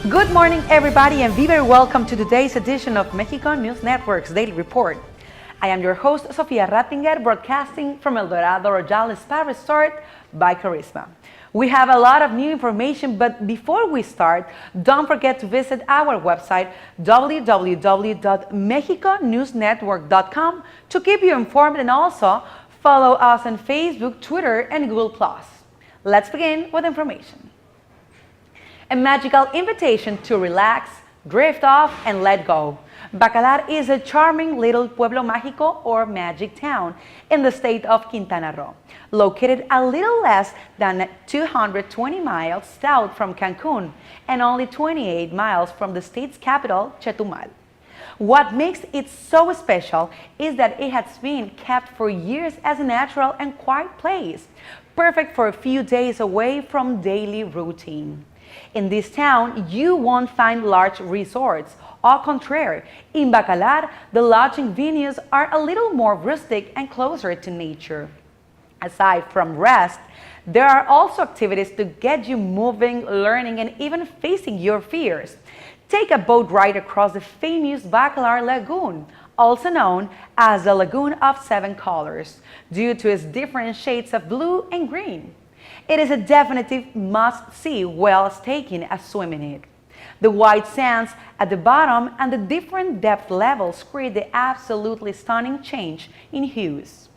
Good morning, everybody, and be very welcome to today's edition of Mexico News Network's Daily Report. I am your host, Sofia Rattinger, broadcasting from El Dorado Royal Spa Resort by Charisma. We have a lot of new information, but before we start, don't forget to visit our website, www.mexiconewsnetwork.com, to keep you informed, and also follow us on Facebook, Twitter, and Google+. Let's begin with information. A magical invitation to relax, drift off, and let go. Bacalar is a charming little pueblo mágico or magic town in the state of Quintana Roo, located a little less than 220 miles south from Cancun and only 28 miles from the state's capital, Chetumal. What makes it so special is that it has been kept for years as a natural and quiet place, perfect for a few days away from daily routine. In this town, you won't find large resorts. Au contraire, in Bacalar, the lodging venues are a little more rustic and closer to nature. Aside from rest, there are also activities to get you moving, learning, and even facing your fears. Take a boat ride across the famous Bacalar Lagoon, also known as the Lagoon of Seven Colors, due to its different shades of blue and green. It is a definitive must-see whilst taking a swim in it. The white sands at the bottom and the different depth levels create the absolutely stunning change in hues.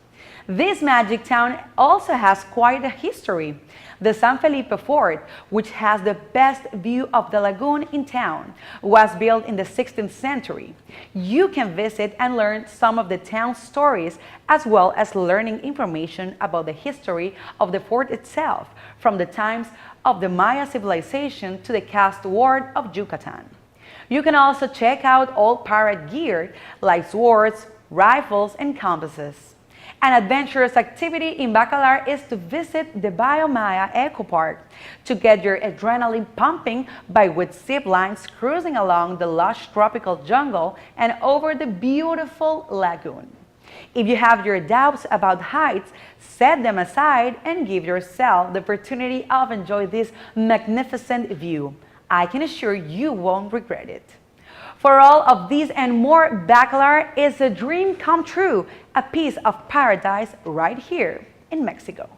This magic town also has quite a history. The San Felipe Fort, which has the best view of the lagoon in town, was built in the 16th century. You can visit and learn some of the town's stories, as well as learning information about the history of the fort itself, from the times of the Maya civilization to the cast ward of Yucatan. You can also check out all pirate gear like swords, rifles, and compasses. An adventurous activity in Bacalar is to visit the Biomaya Eco Park to get your adrenaline pumping by with zip lines cruising along the lush tropical jungle and over the beautiful lagoon. If you have your doubts about heights, set them aside and give yourself the opportunity of enjoying this magnificent view. I can assure you won't regret it. For all of these and more, Bacalar is a dream come true, a piece of paradise right here in Mexico.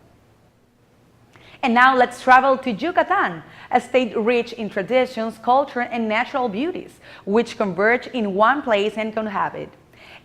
And now let's travel to Yucatan, a state rich in traditions, culture, and natural beauties, which converge in one place and cohabit.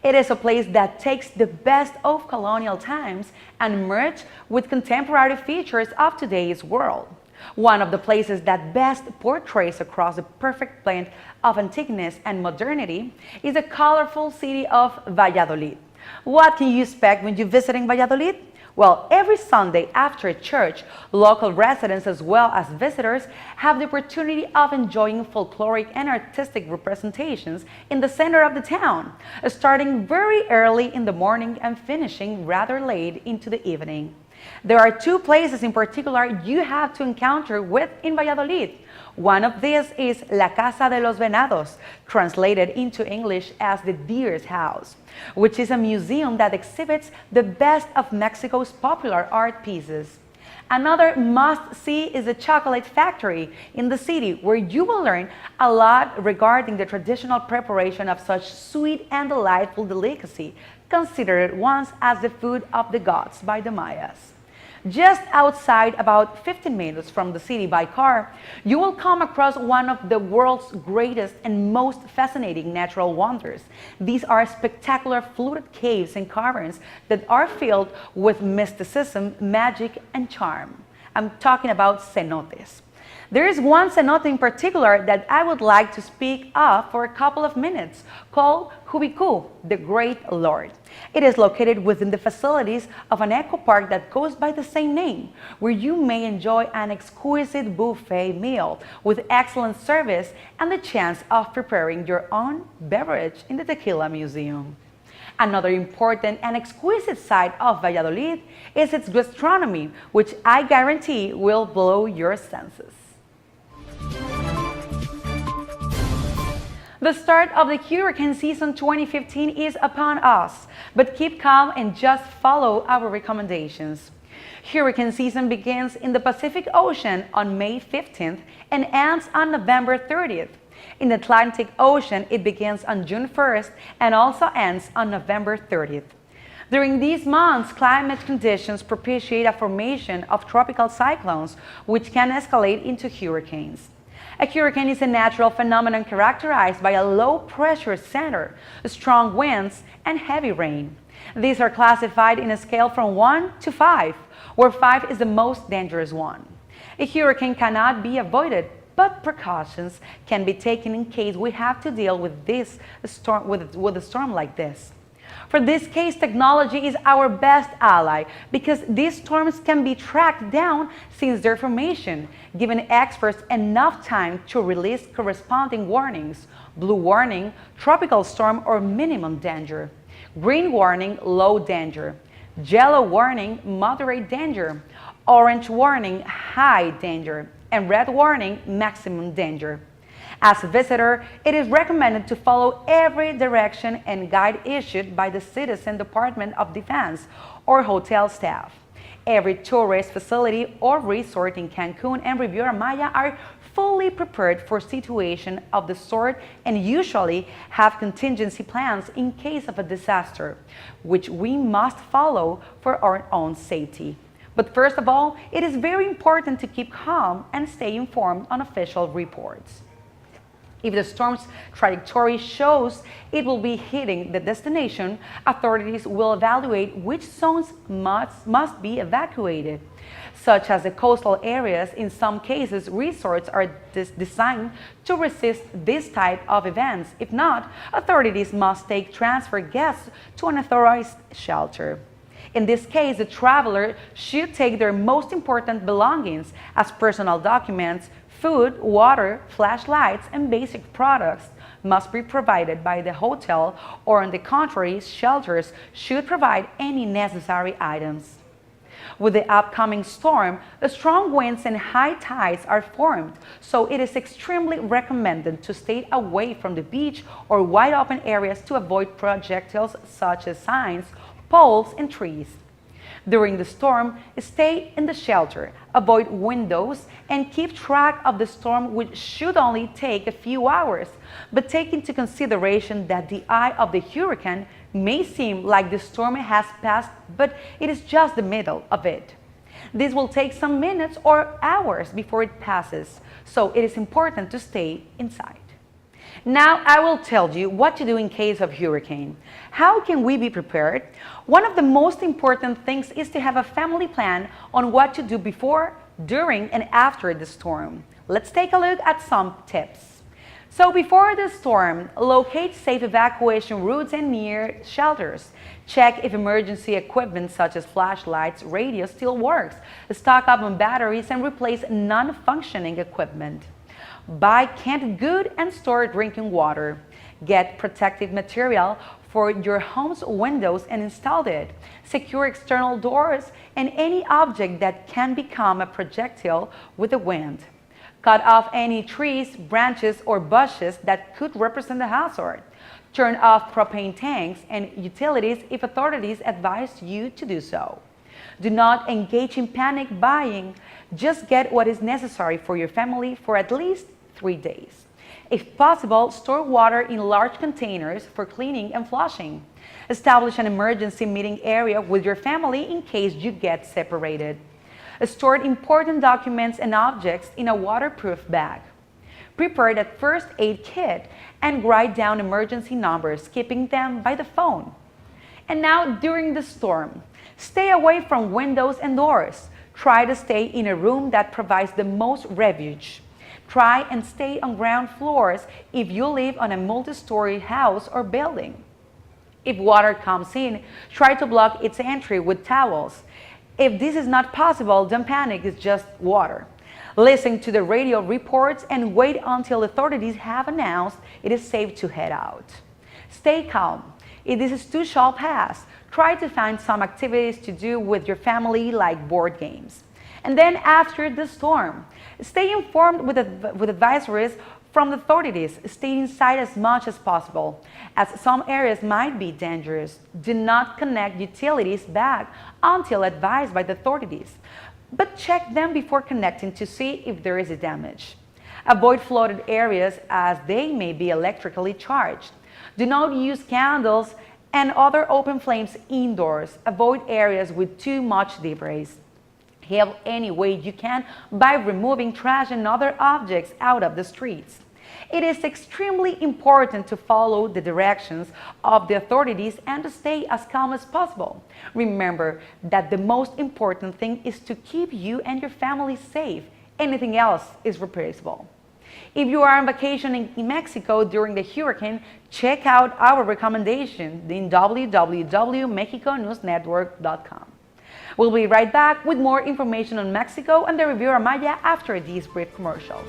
It is a place that takes the best of colonial times and merge with contemporary features of today's world. One of the places that best portrays across the perfect blend of antiqueness and modernity is the colorful city of Valladolid. What can you expect when you're visiting Valladolid? Well, every Sunday after church, local residents as well as visitors have the opportunity of enjoying folkloric and artistic representations in the center of the town, starting very early in the morning and finishing rather late into the evening. There are two places in particular you have to encounter with in Valladolid. One of these is La Casa de los Venados, translated into English as the Deer's House, which is a museum that exhibits the best of Mexico's popular art pieces. Another must-see is the Chocolate Factory in the city, where you will learn a lot regarding the traditional preparation of such sweet and delightful delicacy, considered once as the food of the gods by the Mayas. Just outside, about 15 minutes from the city by car, you will come across one of the world's greatest and most fascinating natural wonders. These are spectacular fluted caves and caverns that are filled with mysticism, magic, and charm. I'm talking about cenotes. There is one cenote in particular that I would like to speak of for a couple of minutes, called Jubicu, the Great Lord. It is located within the facilities of an eco park that goes by the same name, where you may enjoy an exquisite buffet meal with excellent service and the chance of preparing your own beverage in the Tequila Museum. Another important and exquisite side of Valladolid is its gastronomy, which I guarantee will blow your senses. The start of the hurricane season 2015 is upon us, but keep calm and just follow our recommendations. Hurricane season begins in the Pacific Ocean on May 15th and ends on November 30th. In the Atlantic Ocean, it begins on June 1st and also ends on November 30th. During these months, climate conditions propitiate a formation of tropical cyclones, which can escalate into hurricanes. A hurricane is a natural phenomenon characterized by a low-pressure center, strong winds, and heavy rain. These are classified in a scale from 1 to 5, where 5 is the most dangerous one. A hurricane cannot be avoided, but precautions can be taken in case we have to deal with a storm like this. For this case, technology is our best ally because these storms can be tracked down since their formation, giving experts enough time to release corresponding warnings: blue warning, tropical storm or minimum danger; green warning, low danger; yellow warning, moderate danger; orange warning, high danger; and red warning, maximum danger. As a visitor, it is recommended to follow every direction and guide issued by the Citizen Department of Defense or hotel staff. Every tourist facility or resort in Cancun and Riviera Maya are fully prepared for situations of the sort and usually have contingency plans in case of a disaster, which we must follow for our own safety. But first of all, it is very important to keep calm and stay informed on official reports. If the storm's trajectory shows it will be hitting the destination, authorities will evaluate which zones must be evacuated. Such as the coastal areas, in some cases, resorts are designed to resist this type of events. If not, authorities must transfer guests to an authorized shelter. In this case, the traveler should take their most important belongings as personal documents. Food, water, flashlights, and basic products must be provided by the hotel, or on the contrary, shelters should provide any necessary items. With the upcoming storm, strong winds and high tides are formed, so it is extremely recommended to stay away from the beach or wide open areas to avoid projectiles such as signs, poles, and trees. During the storm, stay in the shelter, avoid windows, and keep track of the storm, which should only take a few hours. But take into consideration that the eye of the hurricane may seem like the storm has passed, but it is just the middle of it. This will take some minutes or hours before it passes, so it is important to stay inside. Now I will tell you what to do in case of hurricane. How can we be prepared? One of the most important things is to have a family plan on what to do before, during, and after the storm. Let's take a look at some tips. So before the storm, locate safe evacuation routes and near shelters. Check if emergency equipment such as flashlights, radio still works. Stock up on batteries and replace non-functioning equipment. Buy canned good and store drinking water. Get protective material for your home's windows and install it. Secure external doors and any object that can become a projectile with the wind. Cut off any trees, branches, or bushes that could represent a hazard. Turn off propane tanks and utilities if authorities advise you to do so. Do not engage in panic buying. Just get what is necessary for your family for at least 3 days. If possible, store water in large containers for cleaning and flushing. Establish an emergency meeting area with your family in case you get separated. Store important documents and objects in a waterproof bag. Prepare that first aid kit and write down emergency numbers, keeping them by the phone. And now, during the storm, stay away from windows and doors. Try to stay in a room that provides the most refuge. Try and stay on ground floors if you live on a multi-story house or building. If water comes in, try to block its entry with towels. If this is not possible, don't panic, it's just water. Listen to the radio reports and wait until authorities have announced it is safe to head out. Stay calm. If this too shall pass, try to find some activities to do with your family, like board games. And then after the storm, stay informed with advisories from the authorities. Stay inside as much as possible, as some areas might be dangerous. Do not connect utilities back until advised by the authorities, but check them before connecting to see if there is a damage. Avoid flooded areas as they may be electrically charged. Do not use candles and other open flames indoors. Avoid areas with too much debris. Help any way you can by removing trash and other objects out of the streets. It is extremely important to follow the directions of the authorities and to stay as calm as possible. Remember that the most important thing is to keep you and your family safe. Anything else is replaceable. If you are on vacation in Mexico during the hurricane, check out our recommendation in www.mexiconewsnetwork.com. We'll be right back with more information on Mexico and the Riviera Maya after these brief commercials.